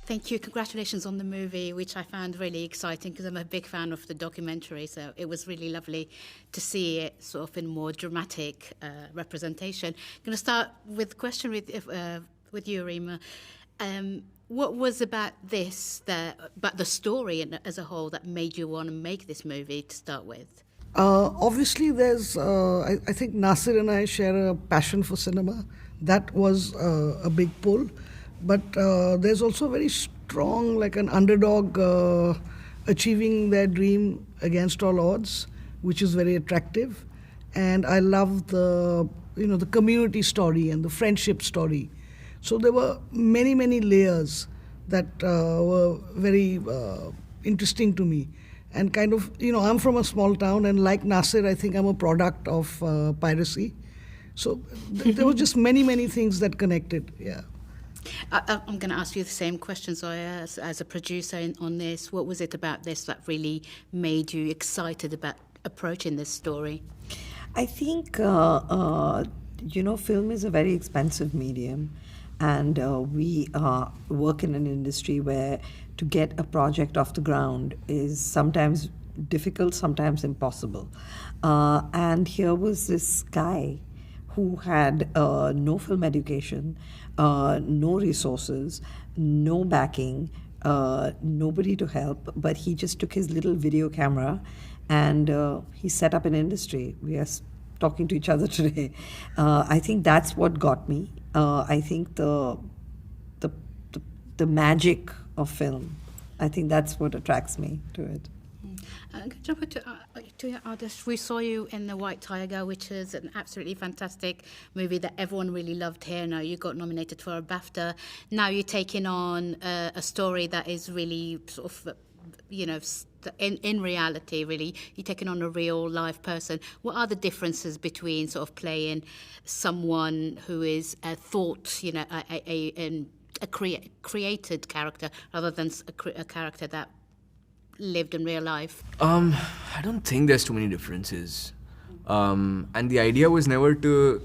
Thank you. Congratulations on the movie, which I found really exciting because I'm a big fan of the documentary. So it was really lovely to see it sort of in more dramatic representation. I'm going to start with a question with you, Reema. What was about about the story as a whole that made you want to make this movie to start with? Obviously, I think Nasir and I share a passion for cinema. That was a big pull. But there's also very strong, like an underdog achieving their dream against all odds, which is very attractive. And I love the community story and the friendship story. So there were many, many layers that were very interesting to me. And kind of, I'm from a small town, and like Nasir, I think I'm a product of piracy. So there were just many, many things that connected, yeah. I'm going to ask you the same question, Zoya, as a producer on this. What was it about this that really made you excited about approaching this story? I think, film is a very expensive medium. And we work in an industry where to get a project off the ground is sometimes difficult, sometimes impossible. And here was this guy who had no film education, no resources, no backing, nobody to help, but he just took his little video camera and he set up an industry. We are talking to each other today. I think that's what got me. I think the magic of film. I think that's what attracts me to it. Jump to Adarsh. We saw you in The White Tiger, which is an absolutely fantastic movie that everyone really loved here. Now you got nominated for a BAFTA. Now you're taking on a story that is really sort of, in reality, really, you're taking on a real live person. What are the differences between sort of playing someone who is a created character rather than a character that lived in real life? I don't think there's too many differences. And the idea was never to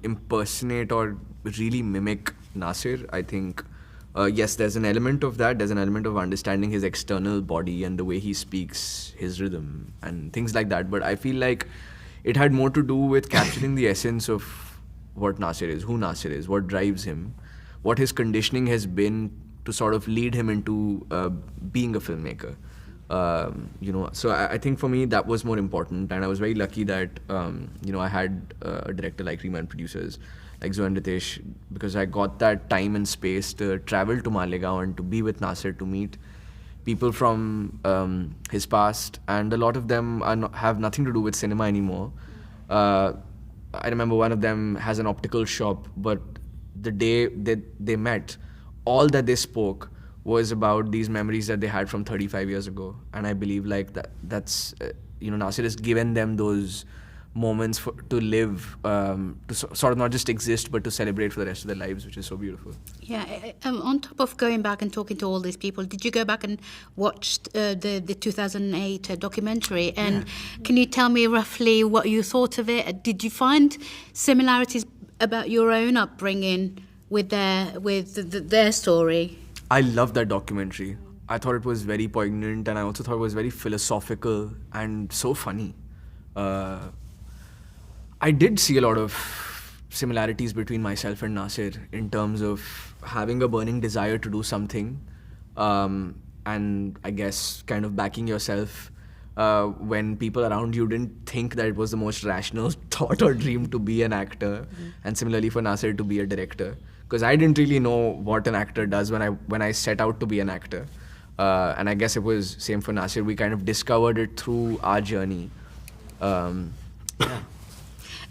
impersonate or really mimic Nasir. I think, yes, there's an element of that. There's an element of understanding his external body and the way he speaks, his rhythm, and things like that. But I feel like it had more to do with capturing the essence of what Nasir is, who Nasir is, what drives him, what his conditioning has been to sort of lead him into being a filmmaker. So I think for me that was more important, and I was very lucky that I had a director like Reema and producers like Zoya and Ritesh, because I got that time and space to travel to Malegaon and to be with Nasir, to meet people from his past, and a lot of them have nothing to do with cinema anymore. I remember one of them has an optical shop, but the day that they met, all that they spoke was about these memories that they had from 35 years ago. And I believe that's Nasir has given them those moments to live, to sort of not just exist, but to celebrate for the rest of their lives, which is so beautiful. Yeah, on top of going back and talking to all these people, did you go back and watch the 2008 documentary? And can you tell me roughly what you thought of it? Did you find similarities about your own upbringing with their story? I love that documentary. I thought it was very poignant, and I also thought it was very philosophical and so funny. I did see a lot of similarities between myself and Nasir in terms of having a burning desire to do something, and I guess kind of backing yourself when people around you didn't think that it was the most rational thought or dream to be an actor, and similarly for Nasir to be a director. Because I didn't really know what an actor does when I set out to be an actor. And I guess it was same for Nasir. We kind of discovered it through our journey. Nikhil,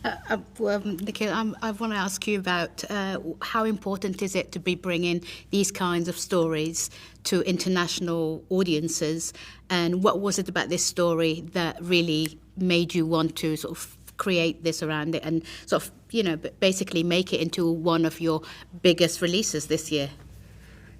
I want to ask you about how important is it to be bringing these kinds of stories to international audiences, and what was it about this story that really made you want to sort of create this around it and sort of, basically make it into one of your biggest releases this year?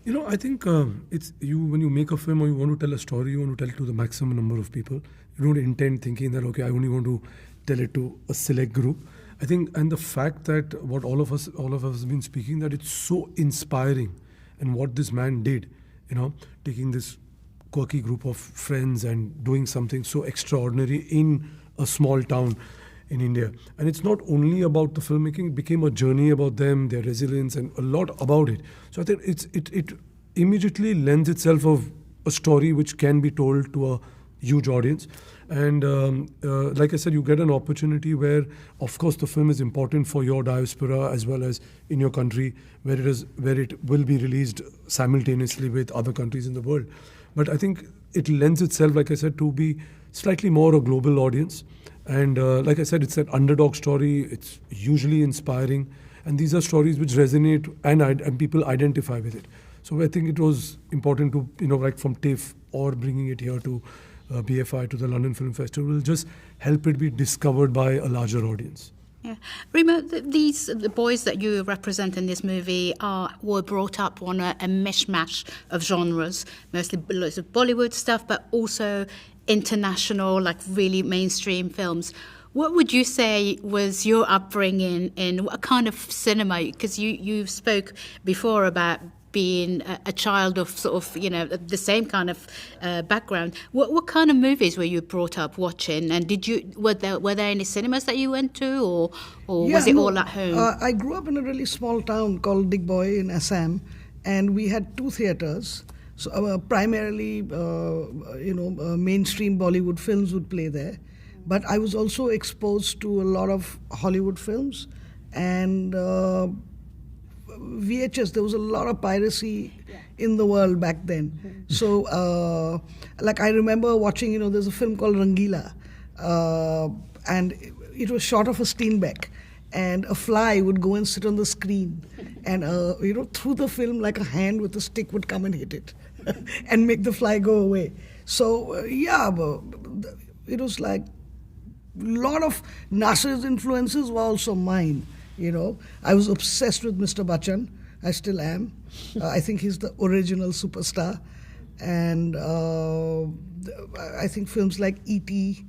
I think it's when you make a film or you want to tell a story, you want to tell it to the maximum number of people. You don't intend thinking that, okay, I only want to tell it to a select group. I think, and the fact that what all of us have been speaking, that it's so inspiring and what this man did, taking this quirky group of friends and doing something so extraordinary in a small town in India. And it's not only about the filmmaking, it became a journey about them, their resilience, and a lot about it. So I think it immediately lends itself of a story which can be told to a huge audience. And like I said, you get an opportunity where, of course, the film is important for your diaspora as well as in your country, where it will be released simultaneously with other countries in the world. But I think it lends itself, like I said, to be slightly more a global audience. And like I said, it's an underdog story. It's usually inspiring. And these are stories which resonate and people identify with it. So I think it was important to, like from TIFF or bringing it here to BFI, to the London Film Festival, will just help it be discovered by a larger audience. Yeah, Reema, the boys that you represent in this movie were brought up on a mishmash of genres, mostly lots of Bollywood stuff, but also international, like really mainstream films. What would you say was your upbringing in what kind of cinema? Because you spoke before about being a child of sort of, the same kind of background. What kind of movies were you brought up watching? And were there any cinemas that you went to, or was it all at home? I grew up in a really small town called Digboy in Assam, and we had 2 theatres. So primarily, mainstream Bollywood films would play there. But I was also exposed to a lot of Hollywood films and VHS. There was a lot of piracy in the world back then. So, I remember watching, there's a film called Rangila, and it was shot off a Steenbeck, and a fly would go and sit on the screen, and through the film, like a hand with a stick would come and hit it, and make the fly go away. So it was like a lot of Nasir's influences were also mine. I was obsessed with Mr. Bachchan. I still am. I think he's the original superstar. And I think films like E.T.,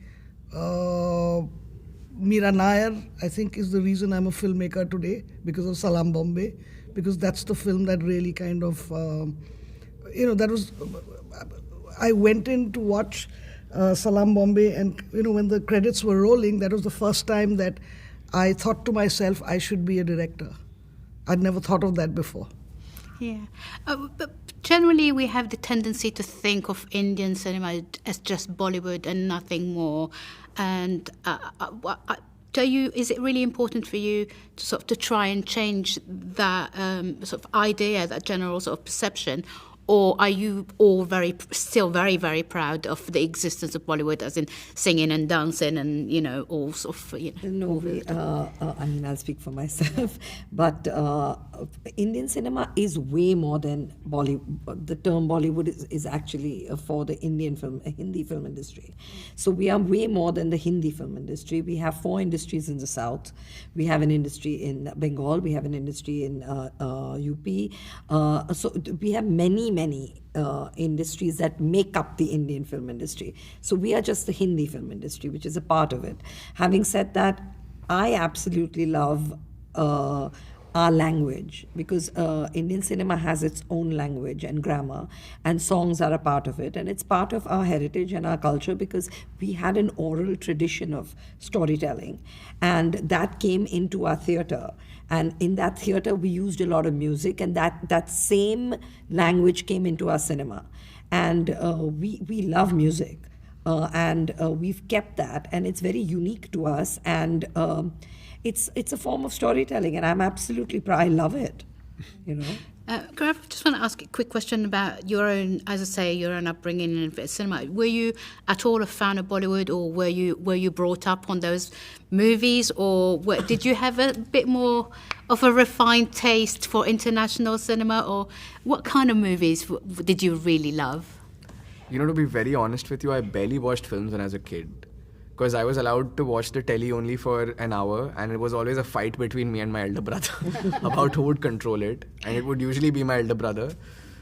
Meera Nair, I think, is the reason I'm a filmmaker today, because of Salaam Bombay, because that's the film that really kind of, that was, I went in to watch Salaam Bombay, and, when the credits were rolling, that was the first time that I thought to myself, I should be a director. I'd never thought of that before. Yeah. But generally, we have the tendency to think of Indian cinema as just Bollywood and nothing more. And is it really important for you to try and change that sort of idea, that general sort of perception? Or are you all still very, very proud of the existence of Bollywood, as in singing and dancing and, all sort of, No, I'll speak for myself. But Indian cinema is way more than Bollywood. The term Bollywood is actually for the Hindi film industry. So we are way more than the Hindi film industry. We have 4 industries in the south. We have an industry in Bengal. We have an industry in UP. So we have many industries that make up the Indian film industry. So we are just the Hindi film industry, which is a part of it. Having said that, I absolutely love our language, because Indian cinema has its own language and grammar, and songs are a part of it, and it's part of our heritage and our culture, because we had an oral tradition of storytelling, and that came into our theatre. And in that theatre, we used a lot of music, and that same language came into our cinema. And we love music, and we've kept that, and it's very unique to us. And it's a form of storytelling, and I'm absolutely proud. I love it, Gaurav, I just want to ask a quick question about your own, as I say, your own upbringing in cinema. Were you at all a fan of Bollywood, or were you brought up on those movies, or did you have a bit more of a refined taste for international cinema, or what kind of movies did you really love? To be very honest with you, I barely watched films when I was a kid, because I was allowed to watch the telly only for an hour, and it was always a fight between me and my elder brother about who would control it, and it would usually be my elder brother.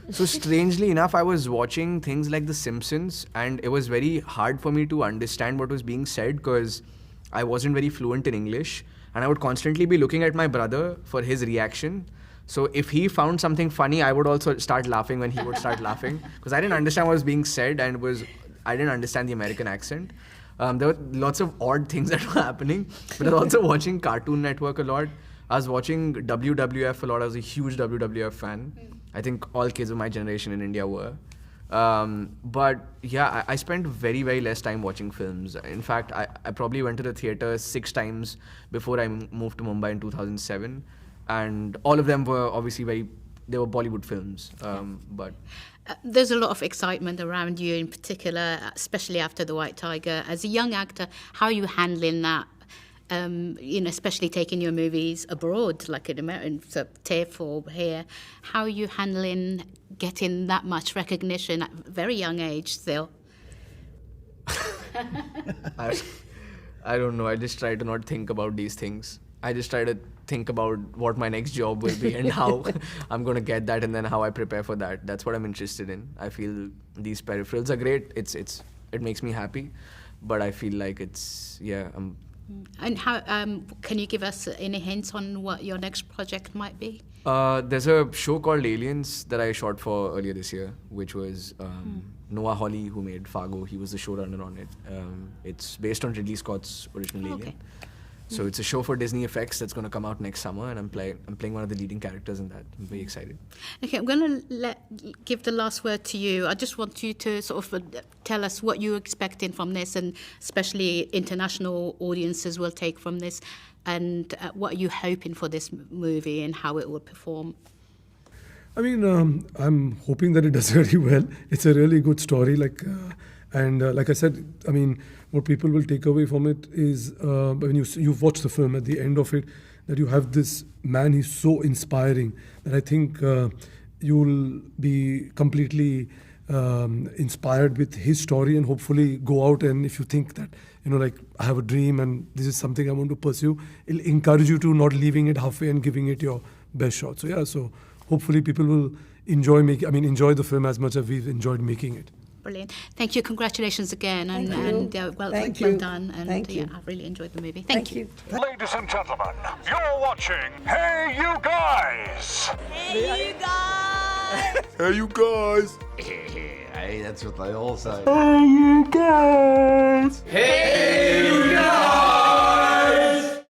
So strangely enough, I was watching things like The Simpsons, and it was very hard for me to understand what was being said, because I wasn't very fluent in English, and I would constantly be looking at my brother for his reaction. So if he found something funny, I would also start laughing when he would start laughing, because I didn't understand what was being said, and I didn't understand the American accent. There were lots of odd things that were happening, but I was also watching Cartoon Network a lot. I was watching WWF a lot. I was a huge WWF fan. I think all kids of my generation in India were. But yeah, I spent very, very less time watching films. In fact, I probably went to the theatre 6 times before I moved to Mumbai in 2007. And all of them were obviously they were Bollywood films. But there's a lot of excitement around you in particular, especially after The White Tiger. As a young actor, how are you handling that? Especially taking your movies abroad, like in America, TIFF or here. How are you handling getting that much recognition at a very young age still? I don't know. I just try to not think about these things. I just try to think about what my next job will be and how I'm going to get that, and then how I prepare for that. That's what I'm interested in. I feel these peripherals are great. It makes me happy, but I feel like And how can you give us any hints on what your next project might be? There's a show called Aliens that I shot for earlier this year, which was Noah Hawley, who made Fargo. He was the showrunner on it. It's based on Ridley Scott's original Alien. So it's a show for Disney Effects that's going to come out next summer, and I'm playing one of the leading characters in that. I'm very excited. Okay, I'm going to give the last word to you. I just want you to sort of tell us what you're expecting from this, and especially international audiences will take from this, and what are you hoping for this movie and how it will perform? I mean, I'm hoping that it does really well. It's a really good story, like I said, I mean, what people will take away from it is when you've watched the film, at the end of it, that you have this man. He's so inspiring that I think you'll be completely inspired with his story, and hopefully go out, and if you think that, like, I have a dream and this is something I want to pursue, it'll encourage you to not leaving it halfway and giving it your best shot. So yeah, so hopefully people will enjoy the film as much as we've enjoyed making it. Brilliant. Thank you. Congratulations again. Well done. And Thank you. I really enjoyed the movie. Thank you. Ladies and gentlemen, you're watching Hey You Guys! Hey, you guys! Hey You Guys! Hey, that's what they all say. Hey You Guys! Hey, you guys!